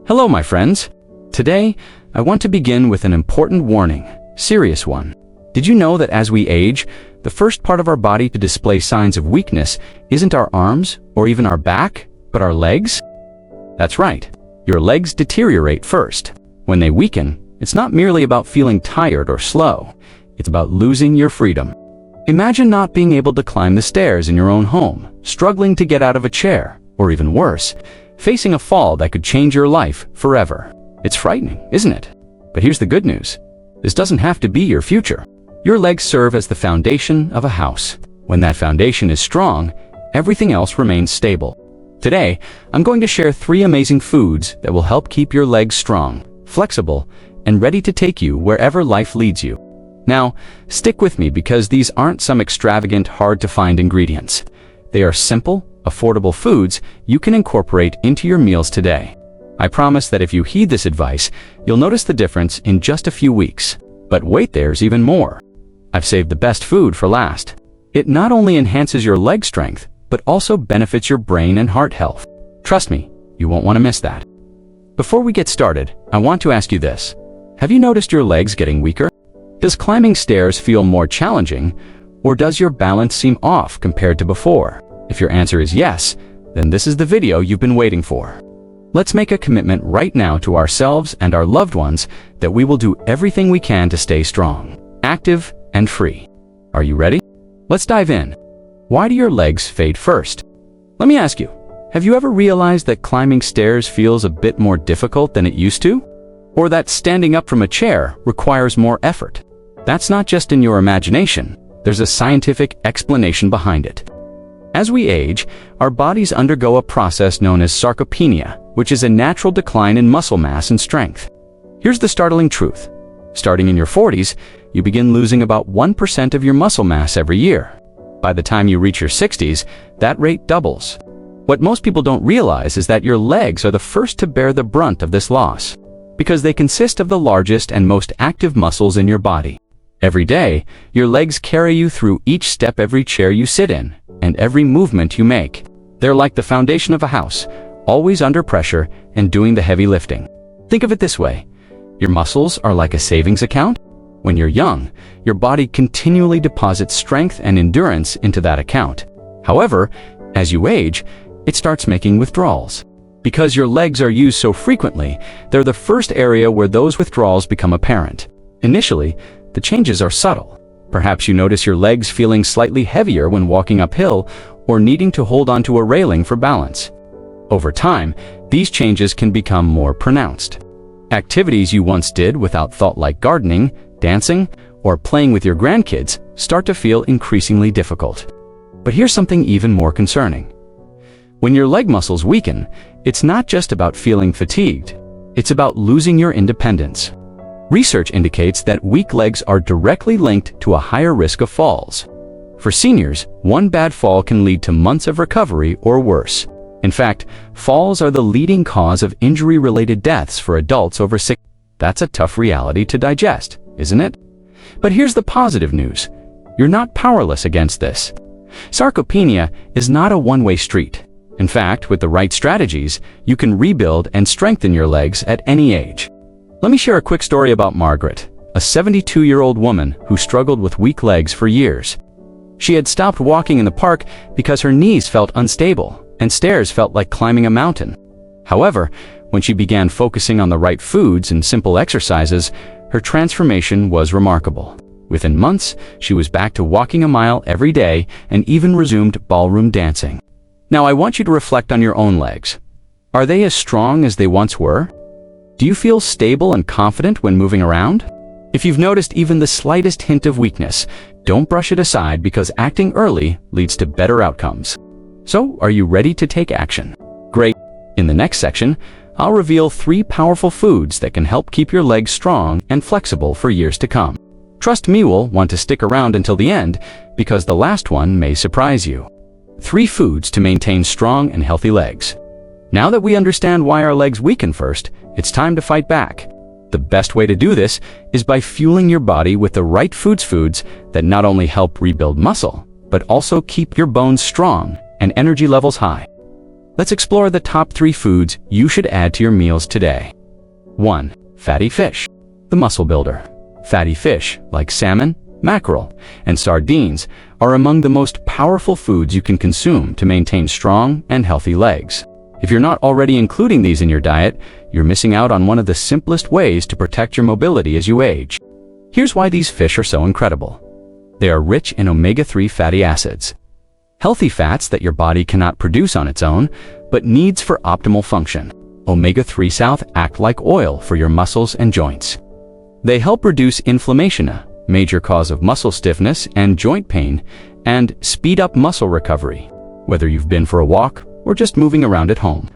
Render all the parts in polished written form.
Hello, my friends. Today, I want to begin with an important warning, serious one. Did you know that as we age, the first part of our body to display signs of weakness isn't our arms or even our back, but our legs? That's right. Your legs deteriorate first. When they weaken, it's not merely about feeling tired or slow. It's about losing your freedom. Imagine not being able to climb the stairs in your own home, struggling to get out of a chair, or even worse, facing a fall that could change your life forever. It's frightening, isn't it? But here's the good news. This doesn't have to be your future. Your legs serve as the foundation of a house. When that foundation is strong, everything else remains stable. Today, I'm going to share 3 amazing foods that will help keep your legs strong, flexible, and ready to take you wherever life leads you. Now, stick with me because these aren't some extravagant, hard-to-find ingredients. They are simple, affordable foods you can incorporate into your meals today. I promise that if you heed this advice, you'll notice the difference in just a few weeks. But wait, there's even more. I've saved the best food for last. It not only enhances your leg strength, but also benefits your brain and heart health. Trust me, you won't want to miss that. Before we get started, I want to ask you this. Have you noticed your legs getting weaker? Does climbing stairs feel more challenging, or does your balance seem off compared to before? If your answer is yes, then this is the video you've been waiting for. Let's make a commitment right now to ourselves and our loved ones that we will do everything we can to stay strong, active, and free. Are you ready? Let's dive in. Why do your legs fade first? Let me ask you, have you ever realized that climbing stairs feels a bit more difficult than it used to? Or that standing up from a chair requires more effort? That's not just in your imagination. There's a scientific explanation behind it. As we age, our bodies undergo a process known as sarcopenia, which is a natural decline in muscle mass and strength. Here's the startling truth. Starting in your 40s, you begin losing about 1% of your muscle mass every year. By the time you reach your 60s, that rate doubles. What most people don't realize is that your legs are the first to bear the brunt of this loss, because they consist of the largest and most active muscles in your body. Every day, your legs carry you through each step, every chair you sit in, and every movement you make. They're like the foundation of a house, always under pressure and doing the heavy lifting. Think of it this way. Your muscles are like a savings account. When you're young, your body continually deposits strength and endurance into that account. However, as you age, it starts making withdrawals. Because your legs are used so frequently, they're the first area where those withdrawals become apparent. Initially, the changes are subtle. Perhaps you notice your legs feeling slightly heavier when walking uphill or needing to hold onto a railing for balance. Over time, these changes can become more pronounced. Activities you once did without thought, like gardening, dancing, or playing with your grandkids, start to feel increasingly difficult. But here's something even more concerning. When your leg muscles weaken, it's not just about feeling fatigued. It's about losing your independence. Research indicates that weak legs are directly linked to a higher risk of falls. For seniors, one bad fall can lead to months of recovery or worse. In fact, falls are the leading cause of injury-related deaths for adults over 60. That's a tough reality to digest, isn't it? But here's the positive news. You're not powerless against this. Sarcopenia is not a one-way street. In fact, with the right strategies, you can rebuild and strengthen your legs at any age. Let me share a quick story about Margaret, a 72-year-old woman who struggled with weak legs for years. She had stopped walking in the park because her knees felt unstable, and stairs felt like climbing a mountain. However, when she began focusing on the right foods and simple exercises, her transformation was remarkable. Within months, she was back to walking a mile every day and even resumed ballroom dancing. Now I want you to reflect on your own legs. Are they as strong as they once were? Do you feel stable and confident when moving around? If you've noticed even the slightest hint of weakness, don't brush it aside, because acting early leads to better outcomes. So, are you ready to take action? Great. In the next section, I'll reveal 3 powerful foods that can help keep your legs strong and flexible for years to come. Trust me, you'll want to stick around until the end, because the last one may surprise you. 3 foods to maintain strong and healthy legs. Now that we understand why our legs weaken first, it's time to fight back. The best way to do this is by fueling your body with the right foods that not only help rebuild muscle, but also keep your bones strong and energy levels high. Let's explore the top 3 foods you should add to your meals today. 1. Fatty fish, the muscle builder. Fatty fish, like salmon, mackerel, and sardines, are among the most powerful foods you can consume to maintain strong and healthy legs. If you're not already including these in your diet, you're missing out on one of the simplest ways to protect your mobility as you age. Here's why these fish are so incredible. They are rich in omega-3 fatty acids, healthy fats that your body cannot produce on its own, but needs for optimal function. Omega-3 south act like oil for your muscles and joints. They help reduce inflammation, a major cause of muscle stiffness and joint pain, and speed up muscle recovery, whether you've been for a walk or just moving around at home.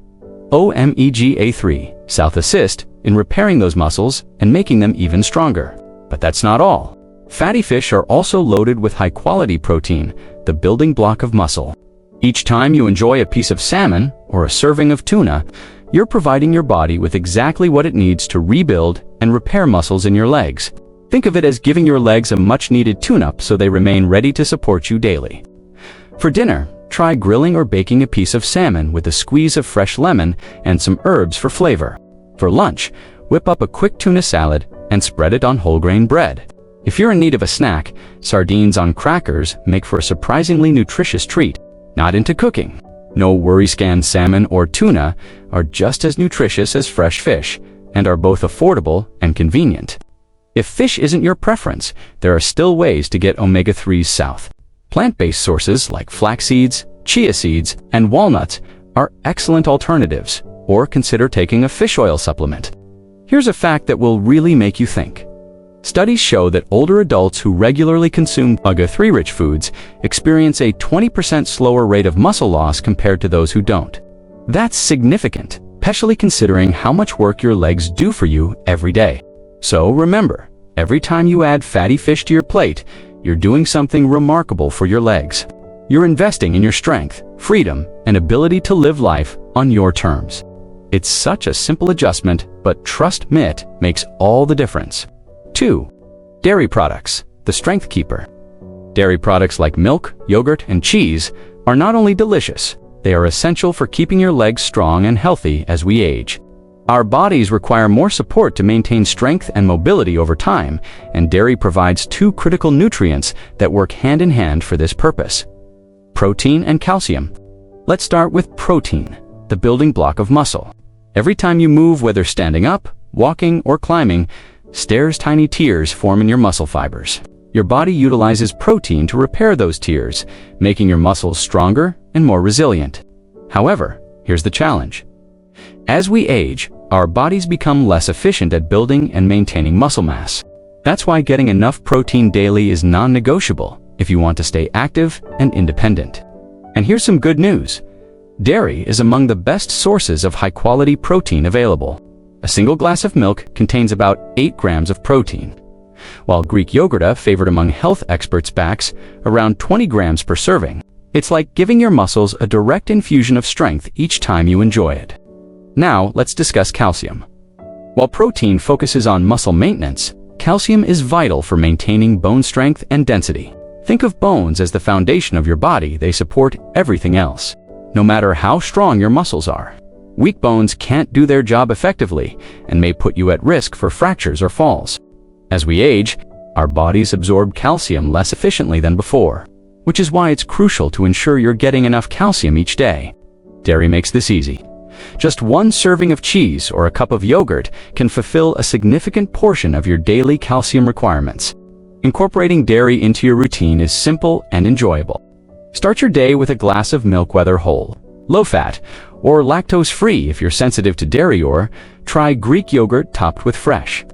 Omega-3 south assist in repairing those muscles and making them even stronger. But that's not all. Fatty fish are also loaded with high-quality protein, the building block of muscle. Each time you enjoy a piece of salmon or a serving of tuna, you're providing your body with exactly what it needs to rebuild and repair muscles in your legs. Think of it as giving your legs a much-needed tune-up so they remain ready to support you daily. For dinner, try grilling or baking a piece of salmon with a squeeze of fresh lemon and some herbs for flavor. For lunch, whip up a quick tuna salad and spread it on whole-grain bread. If you're in need of a snack, sardines on crackers make for a surprisingly nutritious treat. Not into cooking? No worries, canned salmon or tuna are just as nutritious as fresh fish and are both affordable and convenient. If fish isn't your preference, there are still ways to get omega-3s south. Plant-based sources like flax seeds, chia seeds, and walnuts are excellent alternatives, or consider taking a fish oil supplement. Here's a fact that will really make you think. Studies show that older adults who regularly consume omega-3 rich foods experience a 20% slower rate of muscle loss compared to those who don't. That's significant, especially considering how much work your legs do for you every day. So remember, every time you add fatty fish to your plate, you're doing something remarkable for your legs. You're investing in your strength, freedom, and ability to live life on your terms. It's such a simple adjustment, but trust me, it makes all the difference. 2. Dairy products, the strength keeper. Dairy products like milk, yogurt, and cheese are not only delicious, they are essential for keeping your legs strong and healthy as we age. Our bodies require more support to maintain strength and mobility over time, and dairy provides 2 critical nutrients that work hand in hand for this purpose: protein and calcium. Let's start with protein, the building block of muscle. Every time you move, whether standing up, walking, or climbing, tiny tears form in your muscle fibers. Your body utilizes protein to repair those tears, making your muscles stronger and more resilient. However, here's the challenge. As we age, our bodies become less efficient at building and maintaining muscle mass. That's why getting enough protein daily is non-negotiable if you want to stay active and independent. And here's some good news. Dairy is among the best sources of high-quality protein available. A single glass of milk contains about 8 grams of protein, while Greek yogurt, favored among health experts, backs around 20 grams per serving. It's like giving your muscles a direct infusion of strength each time you enjoy it. Now, let's discuss calcium. While protein focuses on muscle maintenance, calcium is vital for maintaining bone strength and density. Think of bones as the foundation of your body. They support everything else, no matter how strong your muscles are. Weak bones can't do their job effectively and may put you at risk for fractures or falls. As we age, our bodies absorb calcium less efficiently than before, which is why it's crucial to ensure you're getting enough calcium each day. Dairy makes this easy. Just 1 serving of cheese or a cup of yogurt can fulfill a significant portion of your daily calcium requirements. Incorporating dairy into your routine is simple and enjoyable. Start your day with a glass of milk, whether whole, low-fat, or lactose-free if you're sensitive to dairy, or try Greek yogurt topped with fresh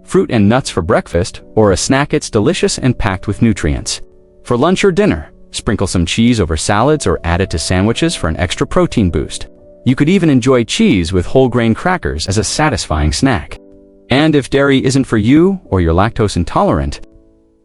fruit and nuts for breakfast, or a snack. It's delicious and packed with nutrients. For lunch or dinner, sprinkle some cheese over salads or add it to sandwiches for an extra protein boost. You could even enjoy cheese with whole grain crackers as a satisfying snack. And if dairy isn't for you or you're lactose intolerant,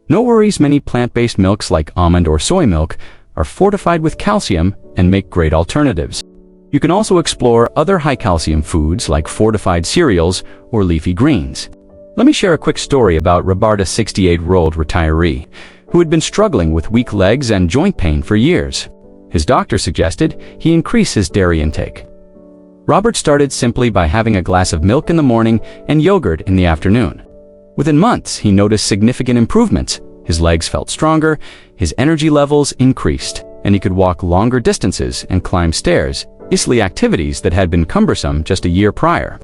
no worries, many plant-based milks like almond or soy milk are fortified with calcium and make great alternatives. You can also explore other high-calcium foods like fortified cereals or leafy greens. Let me share a quick story about Roberta, a 68-year-old retiree who had been struggling with weak legs and joint pain for years. His doctor suggested he increase his dairy intake. Robert started simply by having a glass of milk in the morning and yogurt in the afternoon. Within months, he noticed significant improvements. His legs felt stronger, his energy levels increased, and he could walk longer distances and climb stairs, easily activities that had been cumbersome just a year prior.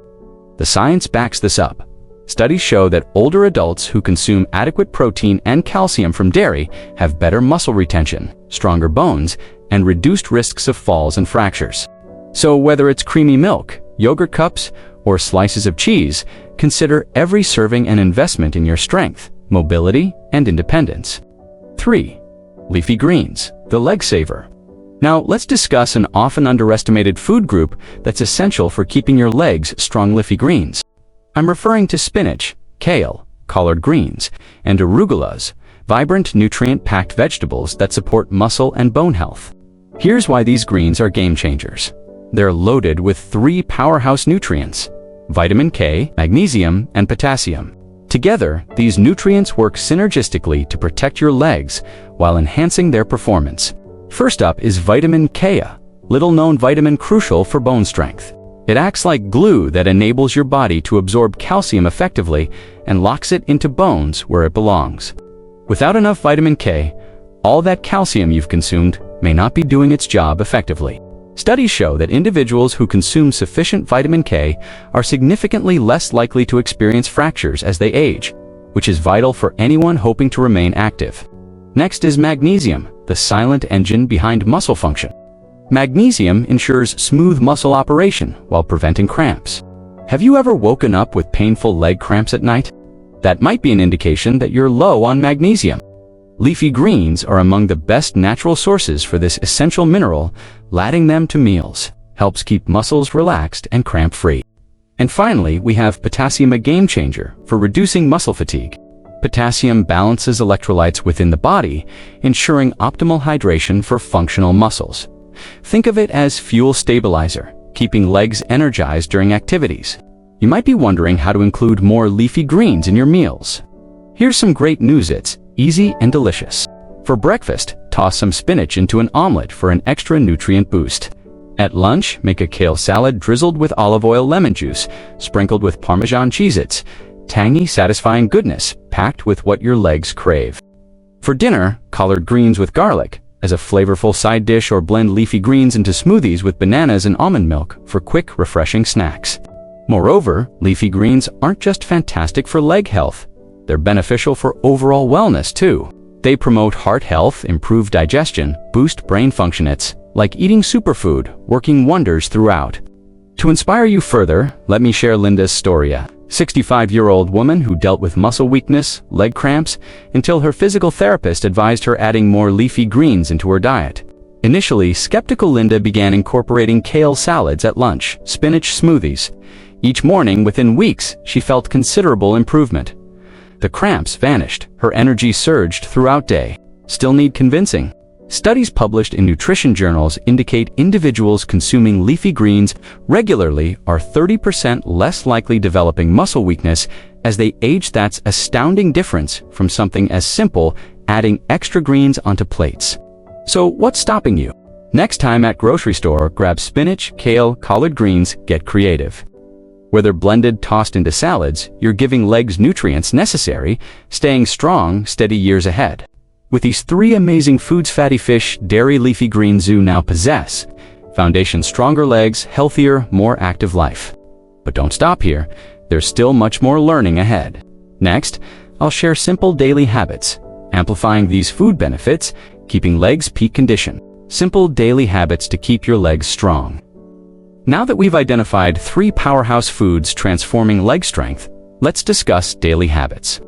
The science backs this up. Studies show that older adults who consume adequate protein and calcium from dairy have better muscle retention, stronger bones, and reduced risks of falls and fractures. So whether it's creamy milk, yogurt cups, or slices of cheese, consider every serving an investment in your strength, mobility, and independence. 3. Leafy greens, the leg saver. Now let's discuss an often underestimated food group that's essential for keeping your legs strong. Leafy greens. I'm referring to spinach, kale, collard greens, and arugulas, vibrant nutrient-packed vegetables that support muscle and bone health. Here's why these greens are game changers. They're loaded with 3 powerhouse nutrients: vitamin K, magnesium, and potassium. Together, these nutrients work synergistically to protect your legs while enhancing their performance. First up is vitamin K, a little-known vitamin crucial for bone strength. It acts like glue that enables your body to absorb calcium effectively and locks it into bones where it belongs. Without enough vitamin K, all that calcium you've consumed may not be doing its job effectively. Studies show that individuals who consume sufficient vitamin K are significantly less likely to experience fractures as they age, which is vital for anyone hoping to remain active. Next is magnesium, the silent engine behind muscle function. Magnesium ensures smooth muscle operation while preventing cramps. Have you ever woken up with painful leg cramps at night? That might be an indication that you're low on magnesium. Leafy greens are among the best natural sources for this essential mineral. Adding them to meals helps keep muscles relaxed and cramp-free. And finally, we have potassium, a game changer for reducing muscle fatigue. Potassium balances electrolytes within the body, ensuring optimal hydration for functional muscles. Think of it as fuel stabilizer, keeping legs energized during activities. You might be wondering how to include more leafy greens in your meals. Here's some great news: it's easy and delicious. For breakfast, toss some spinach into an omelet for an extra nutrient boost. At lunch, make a kale salad drizzled with olive oil, lemon juice, sprinkled with Parmesan cheese. It's tangy, satisfying goodness, packed with what your legs crave. For dinner, collard greens with garlic as a flavorful side dish, or blend leafy greens into smoothies with bananas and almond milk for quick, refreshing snacks. Moreover, leafy greens aren't just fantastic for leg health. They're beneficial for overall wellness too. They promote heart health, improve digestion, boost brain function. It's like eating superfood, working wonders throughout. To inspire you further, let me share Linda's story. A 65-year-old woman who dealt with muscle weakness, leg cramps, until her physical therapist advised her adding more leafy greens into her diet. Initially skeptical, Linda began incorporating kale salads at lunch, spinach smoothies. Each morning, within weeks, she felt considerable improvement. The cramps vanished, her energy surged throughout day. Still need convincing? Studies published in nutrition journals indicate individuals consuming leafy greens regularly are 30% less likely developing muscle weakness as they age. That's an astounding difference from something as simple adding extra greens onto plates. So what's stopping you? Next time at grocery store, grab spinach, kale, collard greens, get creative. Whether blended, tossed into salads, you're giving legs nutrients necessary, staying strong, steady years ahead. With these 3 amazing foods, fatty fish, dairy, leafy greens, you now possess foundation: stronger legs, healthier, more active life. But don't stop here. There's still much more learning ahead. Next, I'll share simple daily habits, amplifying these food benefits, keeping legs peak condition. Simple daily habits to keep your legs strong. Now that we've identified 3 powerhouse foods transforming leg strength, let's discuss daily habits.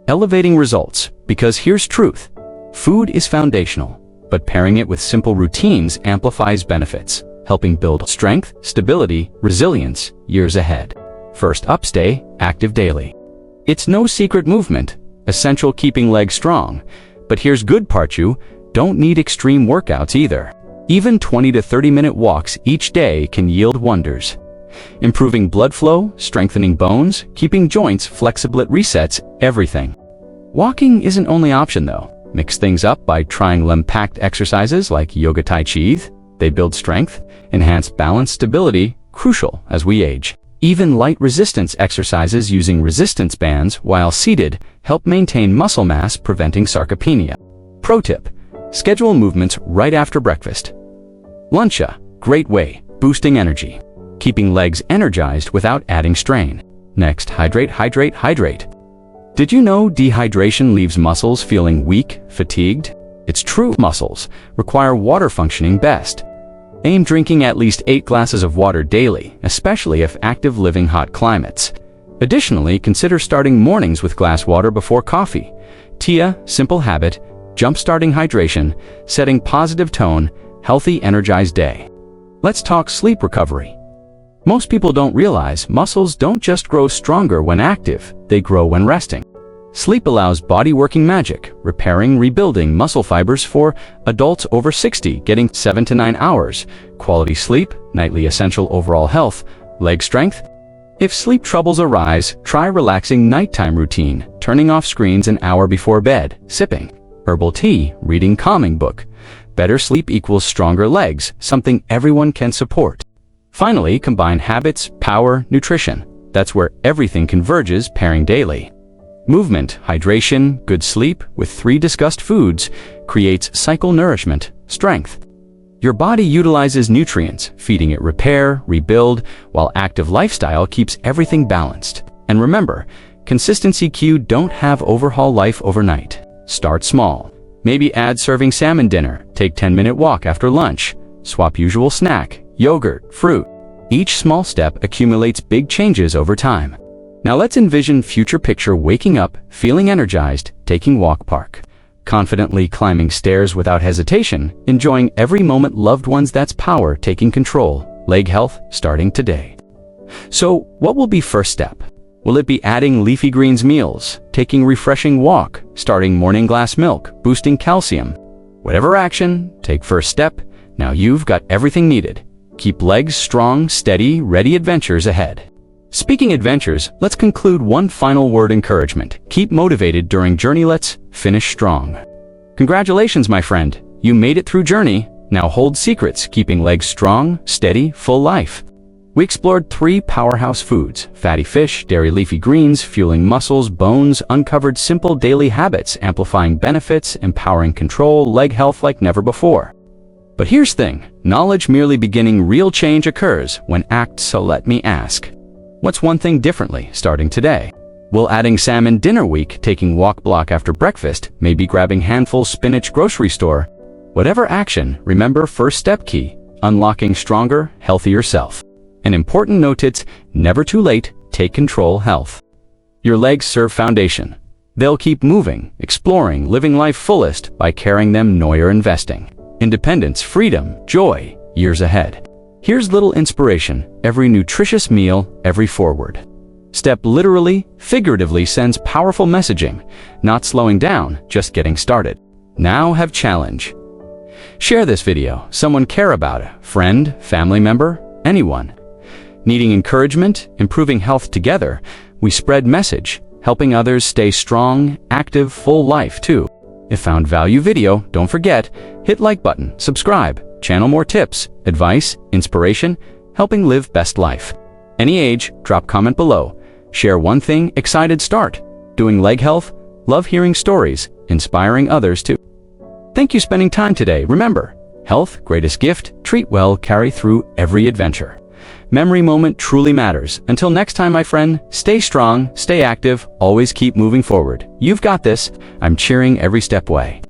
Elevating results, because here's truth. Food is foundational, but pairing it with simple routines amplifies benefits, helping build strength, stability, resilience years ahead. First up, stay active daily. It's no secret movement, essential keeping legs strong. But here's good part: you don't need extreme workouts either. Even 20 to 30-minute walks each day can yield wonders. Improving blood flow, strengthening bones, keeping joints flexible. It resets everything. Walking isn't only option though. Mix things up by trying limb-packed exercises like yoga tai chi. They build strength, enhance balance stability, crucial as we age. Even light resistance exercises using resistance bands while seated help maintain muscle mass, preventing sarcopenia. Pro tip: schedule movements right after breakfast. Luncha, great way, boosting energy, keeping legs energized without adding strain. Next, hydrate, hydrate, hydrate. Did you know dehydration leaves muscles feeling weak, fatigued? It's true. Muscles require water functioning best. Aim drinking at least 8 glasses of water daily, especially if active living hot climates. Additionally, consider starting mornings with glass water before coffee. TIA, simple habit, jump-starting hydration, setting positive tone, healthy, energized day. Let's talk sleep recovery. Most people don't realize muscles don't just grow stronger when active, they grow when resting. Sleep allows body working magic, repairing, rebuilding muscle fibers. For adults over 60, getting 7 to 9 hours. Quality sleep, nightly essential overall health, leg strength. If sleep troubles arise, try relaxing nighttime routine, turning off screens an hour before bed, sipping herbal tea, reading calming book. Better sleep equals stronger legs, something everyone can support. Finally, combine habits, power, nutrition. That's where everything converges, pairing daily movement, hydration, good sleep with 3 discussed foods creates cycle nourishment, strength. Your body utilizes nutrients, feeding it repair, rebuild, while active lifestyle keeps everything balanced. And remember, consistency cue don't have overhaul life overnight. Start small. Maybe add serving salmon dinner, take 10-minute walk after lunch, swap usual snack, yogurt, fruit. Each small step accumulates big changes over time. Now let's envision future picture: waking up, feeling energized, taking walk park, confidently climbing stairs without hesitation, enjoying every moment. Loved ones, that's power taking control. Leg health starting today. So what will be first step? Will it be adding leafy greens meals, taking refreshing walk, starting morning glass milk, boosting calcium? Whatever action, take first step. Now you've got everything needed. Keep legs strong, steady, ready. Adventures ahead. Speaking adventures, let's conclude one final word: encouragement. Keep motivated during journey. Let's finish strong. Congratulations, my friend. You made it through journey. Now hold secrets, keeping legs strong, steady, full life. We explored 3 powerhouse foods: fatty fish, dairy, leafy greens, fueling muscles, bones, uncovered simple daily habits, amplifying benefits, empowering control, leg health like never before. But here's the thing, knowledge merely beginning, real change occurs when act. So let me ask, what's one thing differently starting today? Will adding salmon dinner week, taking walk block after breakfast, maybe grabbing handful spinach grocery store? Whatever action, remember first step key, unlocking stronger, healthier self. An important note: it's never too late. Take control. Health. Your legs serve foundation. They'll keep moving, exploring, living life fullest by carrying them. Neuer investing. Independence, freedom, joy, years ahead. Here's little inspiration. Every nutritious meal, every forward step literally, figuratively sends powerful messaging. Not slowing down, just getting started. Now have challenge. Share this video. Someone care about it. Friend, family member, anyone needing encouragement, improving health. Together, we spread message, helping others stay strong, active, full life too. If found value video, don't forget, hit like button, subscribe, channel more tips, advice, inspiration, helping live best life. Any age, drop comment below. Share one thing excited start doing. Leg health, love hearing stories, inspiring others too. Thank you spending time today. Remember, health, greatest gift, treat well, carry through every adventure. Memory moment truly matters. Until next time, my friend, stay strong, stay active, always keep moving forward. You've got this. I'm cheering every step way.